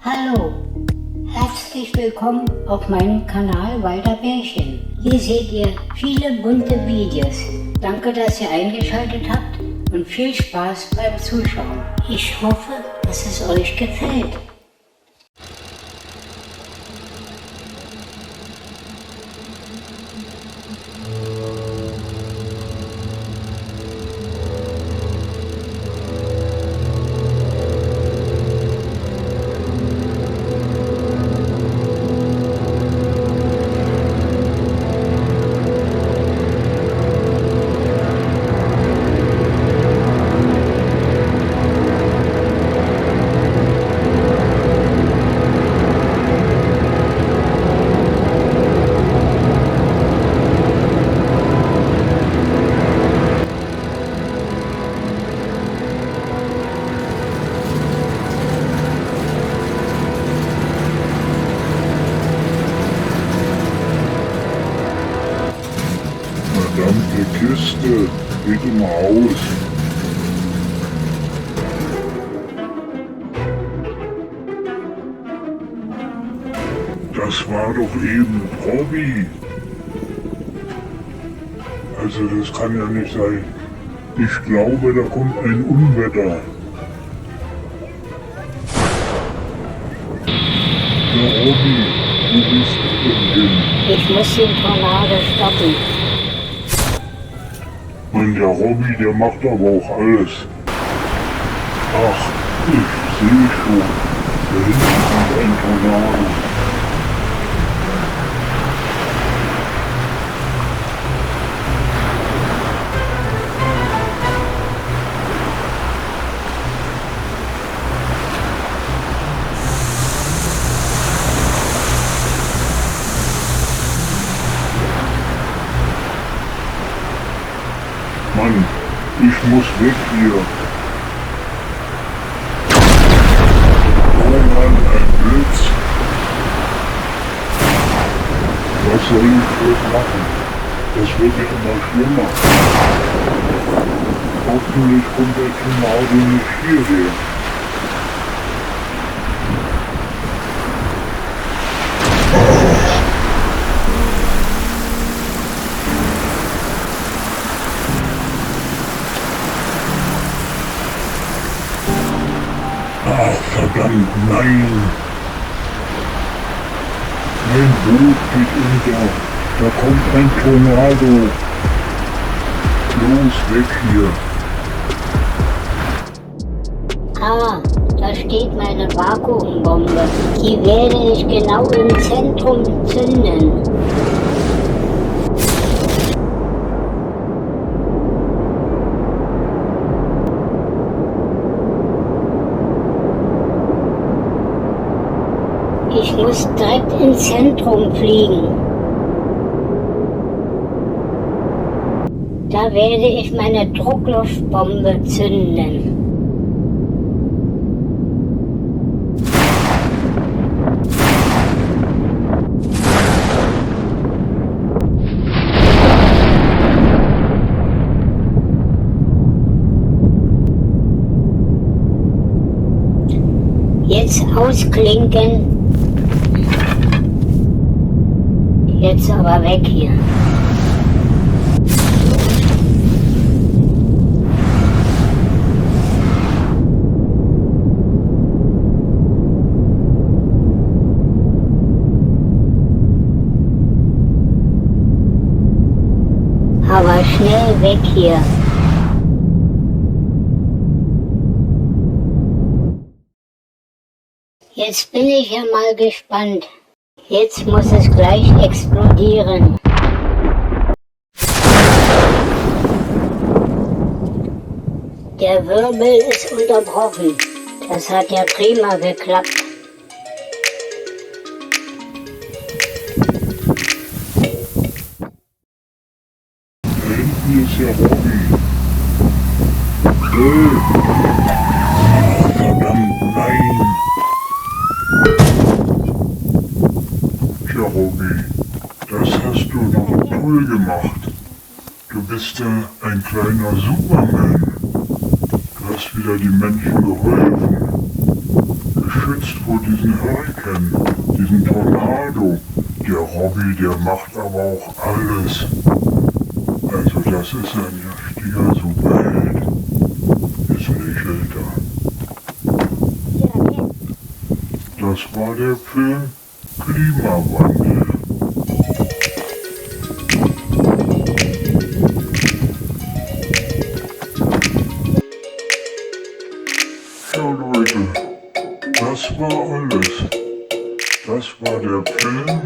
Hallo, herzlich willkommen auf meinem Kanal Walter Bärchen. Hier seht ihr viele bunte Videos. Danke, dass ihr eingeschaltet habt und viel Spaß beim Zuschauen. Ich hoffe, dass es euch gefällt. Verdammte Kiste, geht immer aus. Das war doch eben Robby. Also das kann ja nicht sein. Ich glaube, da kommt ein Unwetter. Ja, Robby, wo bist du denn hin? Ich muss den Tornado stoppen. Und der Robby, der macht aber auch alles. Ach, ich sehe schon. Da hinten kommt ein Tornado. Mann, ich muss weg hier. Oh Mann, ein Blitz. Was soll ich bloß machen? Das wird ja immer schlimmer. Hoffentlich kommt der Tornado nicht hierher. Ach, verdammt, nein! Mein Boot geht unter. Da kommt ein Tornado. Los, weg hier. Ah, da steht meine Vakuumbombe. Die werde ich genau im Zentrum zünden. Ich muss direkt ins Zentrum fliegen. Da werde ich meine Druckluftbombe zünden. Jetzt ausklinken. Jetzt aber weg hier. Aber schnell weg hier. Jetzt bin ich ja mal gespannt. Jetzt muss es gleich explodieren. Der Wirbel ist unterbrochen. Das hat ja prima geklappt. Da hinten ist ja Robby. Ach, verdammt, nein! Tja, Robby, das hast du doch toll gemacht. Du bist ja ein kleiner Superman. Du hast wieder die Menschen geholfen, geschützt vor diesem Hurrikan, diesem Tornado. Der Robby, der macht aber auch alles. Also das ist ein richtiger Superheld. Jetzt lächelt er. Das war der Film Klimawandel. Ja Leute, das war alles. Das war der Film